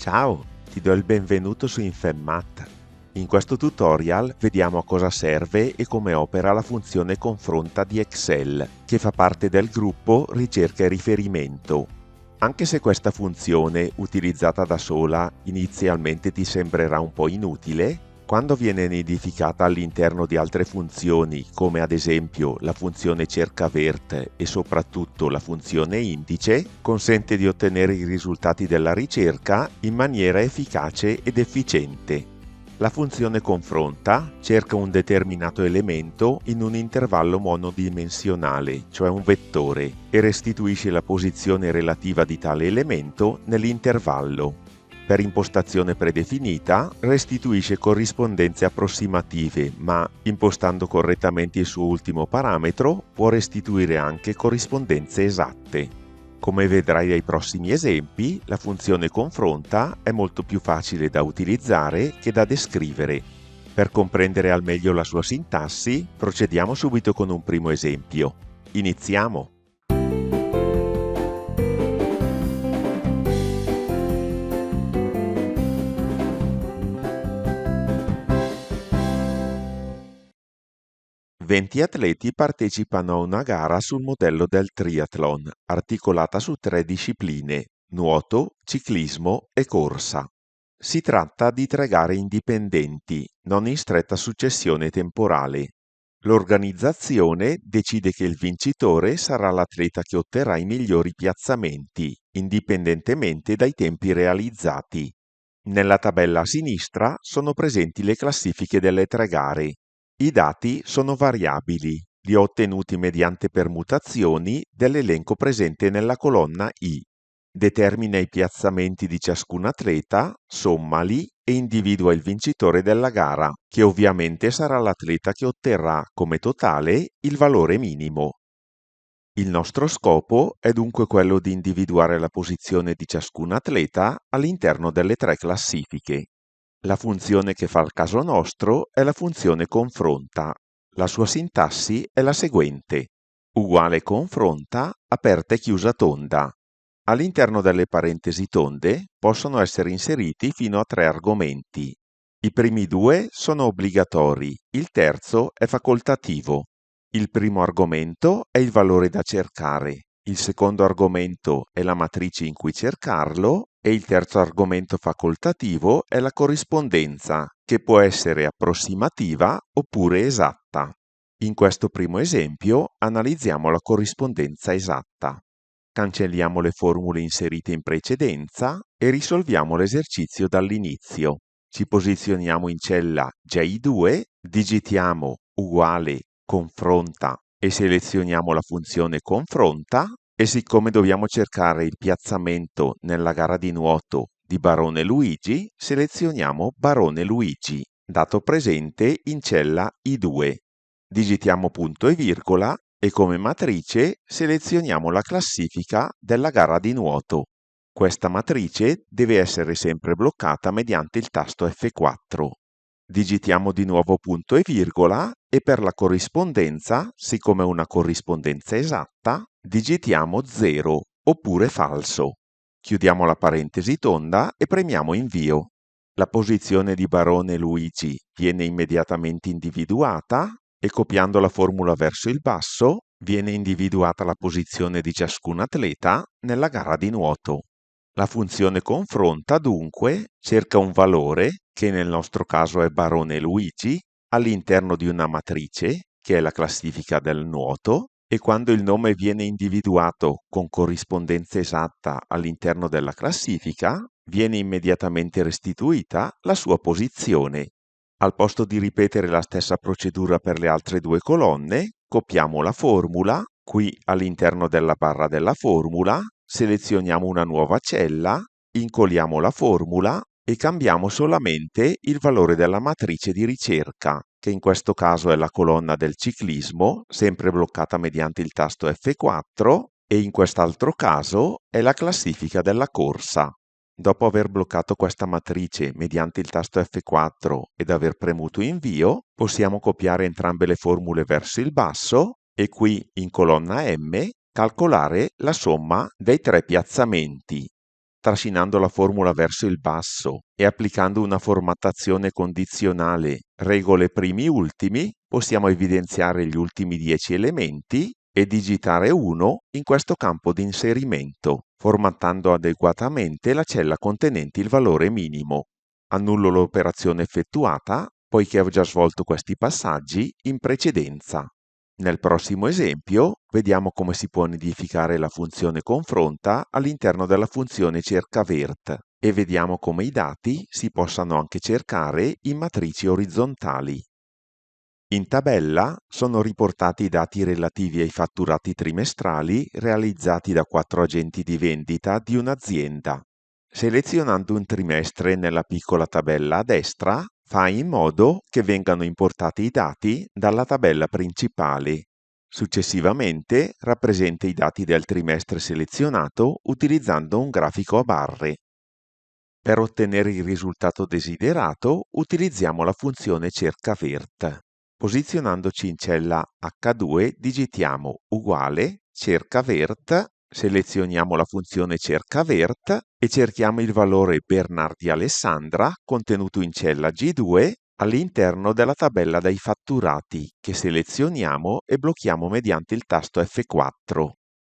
Ciao, ti do il benvenuto su InfemMath. In questo tutorial vediamo a cosa serve e come opera la funzione confronta di Excel, che fa parte del gruppo ricerca e riferimento. Anche se questa funzione, utilizzata da sola, inizialmente ti sembrerà un po' inutile, quando viene nidificata all'interno di altre funzioni, come ad esempio la funzione cercavert e soprattutto la funzione indice, consente di ottenere i risultati della ricerca in maniera efficace ed efficiente. La funzione confronta cerca un determinato elemento in un intervallo monodimensionale, cioè un vettore, e restituisce la posizione relativa di tale elemento nell'intervallo. Per impostazione predefinita restituisce corrispondenze approssimative, ma impostando correttamente il suo ultimo parametro può restituire anche corrispondenze esatte. Come vedrai dai prossimi esempi, la funzione confronta è molto più facile da utilizzare che da descrivere. Per comprendere al meglio la sua sintassi, procediamo subito con un primo esempio. Iniziamo! Venti atleti partecipano a una gara sul modello del triathlon, articolata su 3 discipline: nuoto, ciclismo e corsa. Si tratta di 3 gare indipendenti, non in stretta successione temporale. L'organizzazione decide che il vincitore sarà l'atleta che otterrà i migliori piazzamenti, indipendentemente dai tempi realizzati. Nella tabella a sinistra sono presenti le classifiche delle 3 gare. I dati sono variabili, li ho ottenuti mediante permutazioni dell'elenco presente nella colonna I. Determina i piazzamenti di ciascun atleta, sommali e individua il vincitore della gara, che ovviamente sarà l'atleta che otterrà come totale il valore minimo. Il nostro scopo è dunque quello di individuare la posizione di ciascun atleta all'interno delle 3 classifiche. La funzione che fa il caso nostro è la funzione confronta. La sua sintassi è la seguente: uguale confronta, aperta e chiusa tonda. All'interno delle parentesi tonde possono essere inseriti fino a 3 argomenti. I primi 2 sono obbligatori, il terzo è facoltativo. Il primo argomento è il valore da cercare, il secondo argomento è la matrice in cui cercarlo e il terzo argomento facoltativo è la corrispondenza, che può essere approssimativa oppure esatta. In questo primo esempio analizziamo la corrispondenza esatta. Cancelliamo le formule inserite in precedenza e risolviamo l'esercizio dall'inizio. Ci posizioniamo in cella J2, digitiamo uguale confronta e selezioniamo la funzione confronta, e siccome dobbiamo cercare il piazzamento nella gara di nuoto di Barone Luigi, selezioniamo Barone Luigi, dato presente in cella I2. Digitiamo punto e virgola e come matrice selezioniamo la classifica della gara di nuoto. Questa matrice deve essere sempre bloccata mediante il tasto F4. Digitiamo di nuovo punto e virgola e per la corrispondenza, siccome è una corrispondenza esatta, digitiamo 0 oppure falso. Chiudiamo la parentesi tonda e premiamo invio. La posizione di Barone Luigi viene immediatamente individuata e copiando la formula verso il basso viene individuata la posizione di ciascun atleta nella gara di nuoto. La funzione confronta dunque cerca un valore, che nel nostro caso è Barone Luigi, all'interno di una matrice, che è la classifica del nuoto, e quando il nome viene individuato con corrispondenza esatta all'interno della classifica, viene immediatamente restituita la sua posizione. Al posto di ripetere la stessa procedura per le altre 2 colonne, copiamo la formula, qui all'interno della barra della formula, selezioniamo una nuova cella, incolliamo la formula e cambiamo solamente il valore della matrice di ricerca, che in questo caso è la colonna del ciclismo, sempre bloccata mediante il tasto F4, e in quest'altro caso è la classifica della corsa. Dopo aver bloccato questa matrice mediante il tasto F4 ed aver premuto invio, possiamo copiare entrambe le formule verso il basso e qui in colonna M calcolare la somma dei 3 piazzamenti. trascinando la formula verso il basso e applicando una formattazione condizionale regole primi ultimi, possiamo evidenziare gli ultimi 10 elementi e digitare 1 in questo campo di inserimento, formattando adeguatamente la cella contenente il valore minimo. Annullo l'operazione effettuata, poiché ho già svolto questi passaggi in precedenza. Nel prossimo esempio, vediamo come si può nidificare la funzione confronta all'interno della funzione cercavert e vediamo come i dati si possano anche cercare in matrici orizzontali. In tabella sono riportati i dati relativi ai fatturati trimestrali realizzati da 4 agenti di vendita di un'azienda. Selezionando un trimestre nella piccola tabella a destra, fai in modo che vengano importati i dati dalla tabella principale. Successivamente rappresenta i dati del trimestre selezionato utilizzando un grafico a barre. Per ottenere il risultato desiderato utilizziamo la funzione cercavert. Posizionandoci in cella H2 digitiamo uguale cercavert, selezioniamo la funzione cercavert e cerchiamo il valore Bernardi Alessandra contenuto in cella G2 all'interno della tabella dei fatturati che selezioniamo e blocchiamo mediante il tasto F4.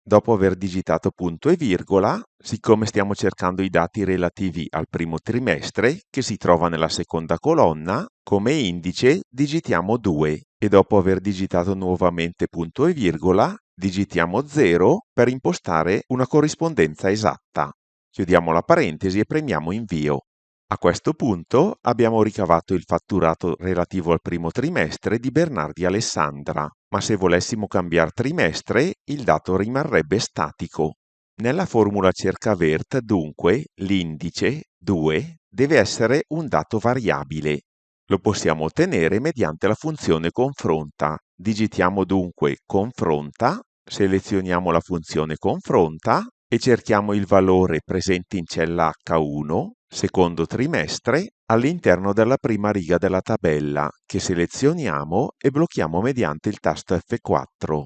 Dopo aver digitato punto e virgola, siccome stiamo cercando i dati relativi al primo trimestre, che si trova nella seconda colonna, come indice digitiamo 2 e dopo aver digitato nuovamente punto e virgola, digitiamo 0 per impostare una corrispondenza esatta. Chiudiamo la parentesi e premiamo invio. A questo punto abbiamo ricavato il fatturato relativo al primo trimestre di Bernardi Alessandra, ma se volessimo cambiare trimestre il dato rimarrebbe statico. Nella formula cercavert dunque l'indice 2 deve essere un dato variabile. Lo possiamo ottenere mediante la funzione confronta. Digitiamo dunque confronta, selezioniamo la funzione confronta e cerchiamo il valore presente in cella H1, secondo trimestre, all'interno della prima riga della tabella, che selezioniamo e blocchiamo mediante il tasto F4.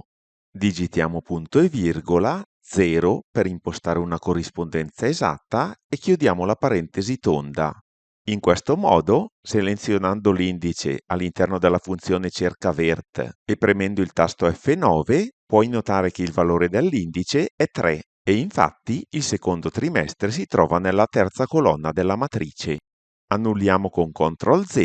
Digitiamo punto e virgola, 0 per impostare una corrispondenza esatta e chiudiamo la parentesi tonda. In questo modo, selezionando l'indice all'interno della funzione cercavert e premendo il tasto F9, puoi notare che il valore dell'indice è 3 e infatti il secondo trimestre si trova nella terza colonna della matrice. Annulliamo con CTRL Z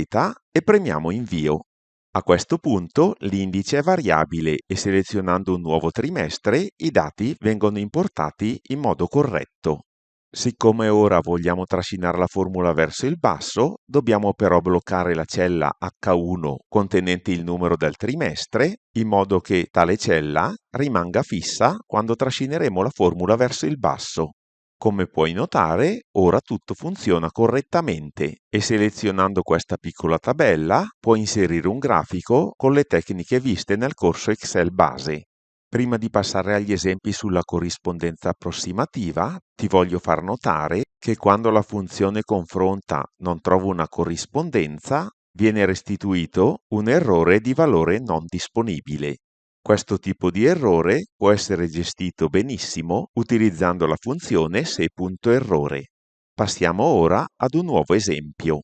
e premiamo invio. A questo punto l'indice è variabile e selezionando un nuovo trimestre i dati vengono importati in modo corretto. Siccome ora vogliamo trascinare la formula verso il basso, dobbiamo però bloccare la cella H1 contenente il numero del trimestre, in modo che tale cella rimanga fissa quando trascineremo la formula verso il basso. Come puoi notare, ora tutto funziona correttamente e selezionando questa piccola tabella puoi inserire un grafico con le tecniche viste nel corso Excel base. Prima di passare agli esempi sulla corrispondenza approssimativa, ti voglio far notare che quando la funzione confronta non trova una corrispondenza, viene restituito un errore di valore non disponibile. Questo tipo di errore può essere gestito benissimo utilizzando la funzione se.errore. Passiamo ora ad un nuovo esempio.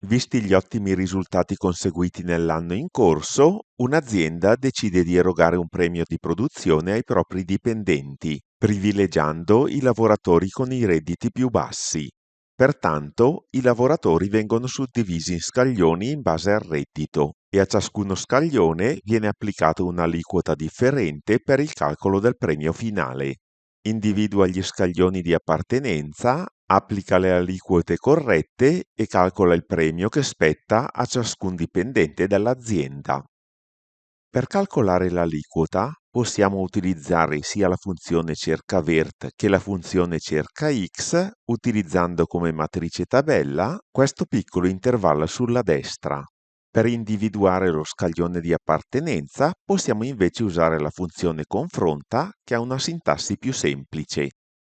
Visti gli ottimi risultati conseguiti nell'anno in corso, un'azienda decide di erogare un premio di produzione ai propri dipendenti, privilegiando i lavoratori con i redditi più bassi. Pertanto, i lavoratori vengono suddivisi in scaglioni in base al reddito e a ciascuno scaglione viene applicata un'aliquota differente per il calcolo del premio finale. Individua gli scaglioni di appartenenza, applica le aliquote corrette e calcola il premio che spetta a ciascun dipendente dell'azienda. Per calcolare l'aliquota possiamo utilizzare sia la funzione cercavert che la funzione cercax, utilizzando come matrice tabella questo piccolo intervallo sulla destra. Per individuare lo scaglione di appartenenza possiamo invece usare la funzione confronta che ha una sintassi più semplice.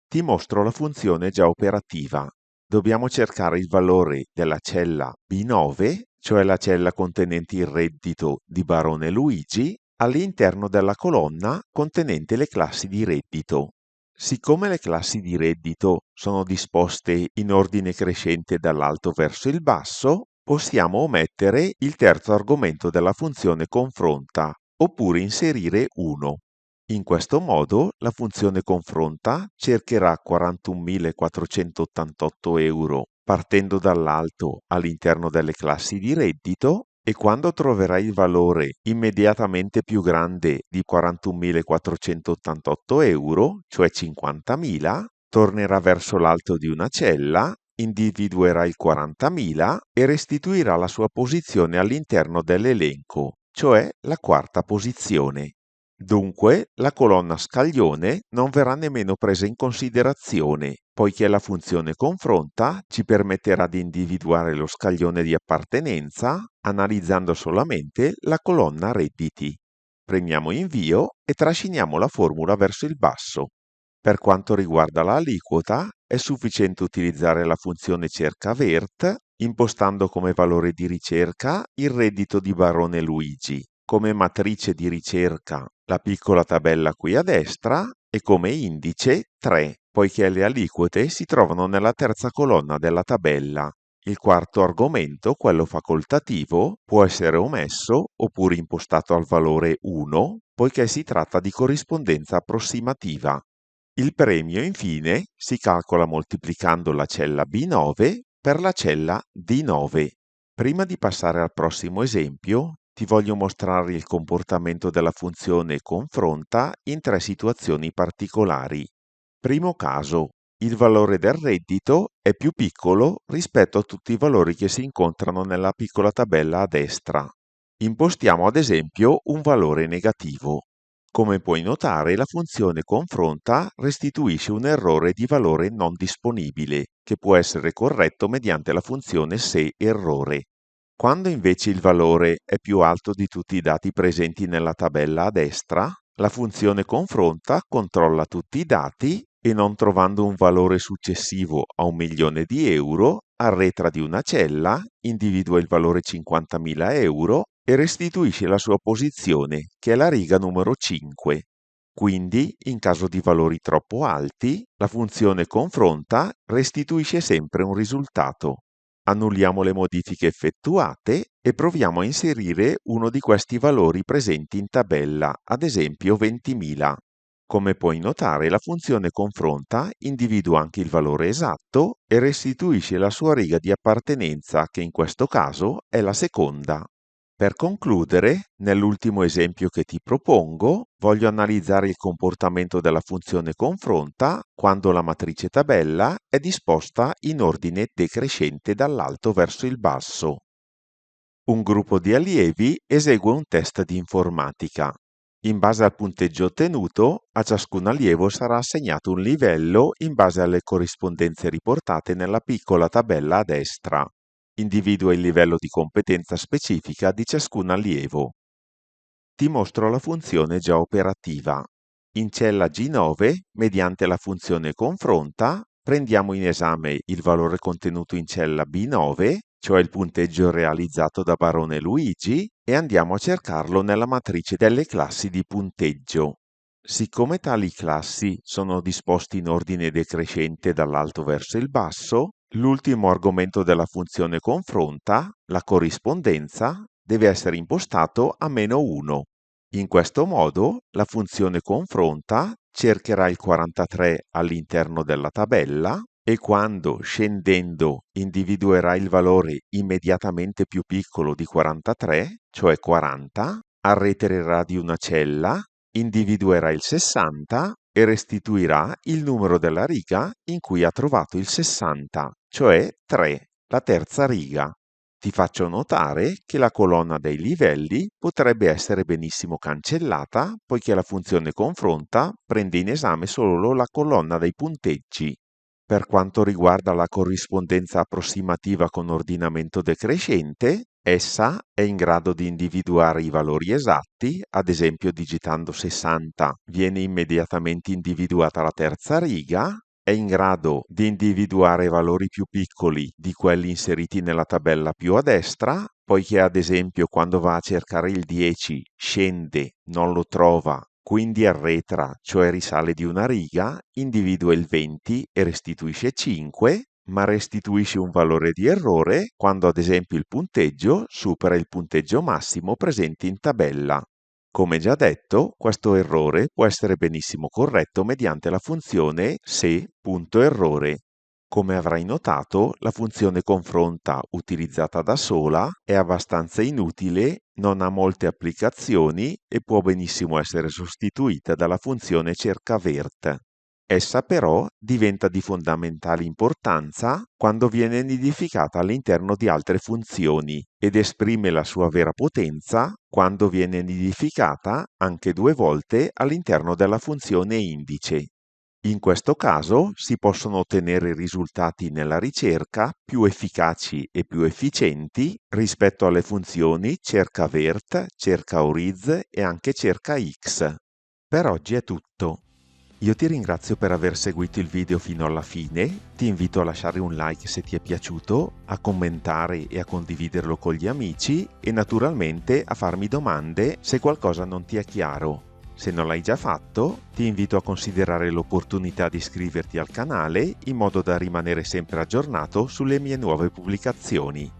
Ti mostro la funzione già operativa. Dobbiamo cercare il valore della cella B9, cioè la cella contenente il reddito di Barone Luigi, all'interno della colonna contenente le classi di reddito. Siccome le classi di reddito sono disposte in ordine crescente dall'alto verso il basso, possiamo omettere il terzo argomento della funzione confronta, oppure inserire 1. In questo modo la funzione confronta cercherà 41.488 euro partendo dall'alto all'interno delle classi di reddito e quando troverà il valore immediatamente più grande di 41.488 euro, cioè 50.000, tornerà verso l'alto di una cella, individuerà il 40.000 e restituirà la sua posizione all'interno dell'elenco, cioè la quarta posizione. Dunque, la colonna scaglione non verrà nemmeno presa in considerazione, poiché la funzione confronta ci permetterà di individuare lo scaglione di appartenenza analizzando solamente la colonna redditi. Premiamo invio e trasciniamo la formula verso il basso. Per quanto riguarda l'aliquota, è sufficiente utilizzare la funzione cerca-vert impostando come valore di ricerca il reddito di Barone Luigi, come matrice di ricerca la piccola tabella qui a destra e come indice 3, poiché le aliquote si trovano nella terza colonna della tabella. Il quarto argomento, quello facoltativo, può essere omesso oppure impostato al valore 1, poiché si tratta di corrispondenza approssimativa. Il premio, infine, si calcola moltiplicando la cella B9 per la cella D9. Prima di passare al prossimo esempio, ti voglio mostrare il comportamento della funzione confronta in tre situazioni particolari. Primo caso, il valore del reddito è più piccolo rispetto a tutti i valori che si incontrano nella piccola tabella a destra. Impostiamo ad esempio un valore negativo. Come puoi notare, la funzione confronta restituisce un errore di valore non disponibile, che può essere corretto mediante la funzione se errore. Quando invece il valore è più alto di tutti i dati presenti nella tabella a destra, la funzione confronta controlla tutti i dati e non trovando un valore successivo a 1.000.000 di euro, arretra di una cella, individua il valore 50.000 euro e restituisce la sua posizione, che è la riga numero 5. Quindi, in caso di valori troppo alti, la funzione confronta restituisce sempre un risultato. Annulliamo le modifiche effettuate e proviamo a inserire uno di questi valori presenti in tabella, ad esempio 20.000. Come puoi notare, la funzione confronta individua anche il valore esatto e restituisce la sua riga di appartenenza, che in questo caso è la seconda. Per concludere, nell'ultimo esempio che ti propongo, voglio analizzare il comportamento della funzione confronta quando la matrice tabella è disposta in ordine decrescente dall'alto verso il basso. Un gruppo di allievi esegue un test di informatica. In base al punteggio ottenuto, a ciascun allievo sarà assegnato un livello in base alle corrispondenze riportate nella piccola tabella a destra. Individua il livello di competenza specifica di ciascun allievo. Ti mostro la funzione già operativa. In cella G9, mediante la funzione confronta, prendiamo in esame il valore contenuto in cella B9, cioè il punteggio realizzato da Barone Luigi, e andiamo a cercarlo nella matrice delle classi di punteggio. Siccome tali classi sono disposte in ordine decrescente dall'alto verso il basso, l'ultimo argomento della funzione confronta, la corrispondenza, deve essere impostato a -1. In questo modo, la funzione confronta cercherà il 43 all'interno della tabella e quando, scendendo, individuerà il valore immediatamente più piccolo di 43, cioè 40, arretrerà di una cella, individuerà il 60 e restituirà il numero della riga in cui ha trovato il 60, cioè 3, la terza riga. Ti faccio notare che la colonna dei livelli potrebbe essere benissimo cancellata, poiché la funzione confronta prende in esame solo la colonna dei punteggi. Per quanto riguarda la corrispondenza approssimativa con ordinamento decrescente, essa è in grado di individuare i valori esatti, ad esempio digitando 60 viene immediatamente individuata la terza riga, è in grado di individuare valori più piccoli di quelli inseriti nella tabella più a destra, poiché ad esempio quando va a cercare il 10 scende, non lo trova, quindi arretra, cioè risale di una riga, individua il 20 e restituisce 5, ma restituisce un valore di errore quando ad esempio il punteggio supera il punteggio massimo presente in tabella. Come già detto, questo errore può essere benissimo corretto mediante la funzione se.errore. Come avrai notato, la funzione confronta utilizzata da sola è abbastanza inutile, non ha molte applicazioni e può benissimo essere sostituita dalla funzione cercavert. Essa però diventa di fondamentale importanza quando viene nidificata all'interno di altre funzioni ed esprime la sua vera potenza quando viene nidificata anche 2 volte all'interno della funzione indice. In questo caso si possono ottenere risultati nella ricerca più efficaci e più efficienti rispetto alle funzioni cercavert, cercaoriz e anche cercax. Per oggi è tutto. Io ti ringrazio per aver seguito il video fino alla fine, ti invito a lasciare un like se ti è piaciuto, a commentare e a condividerlo con gli amici e naturalmente a farmi domande se qualcosa non ti è chiaro. Se non l'hai già fatto, ti invito a considerare l'opportunità di iscriverti al canale in modo da rimanere sempre aggiornato sulle mie nuove pubblicazioni.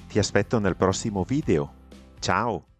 Ti aspetto nel prossimo video. Ciao!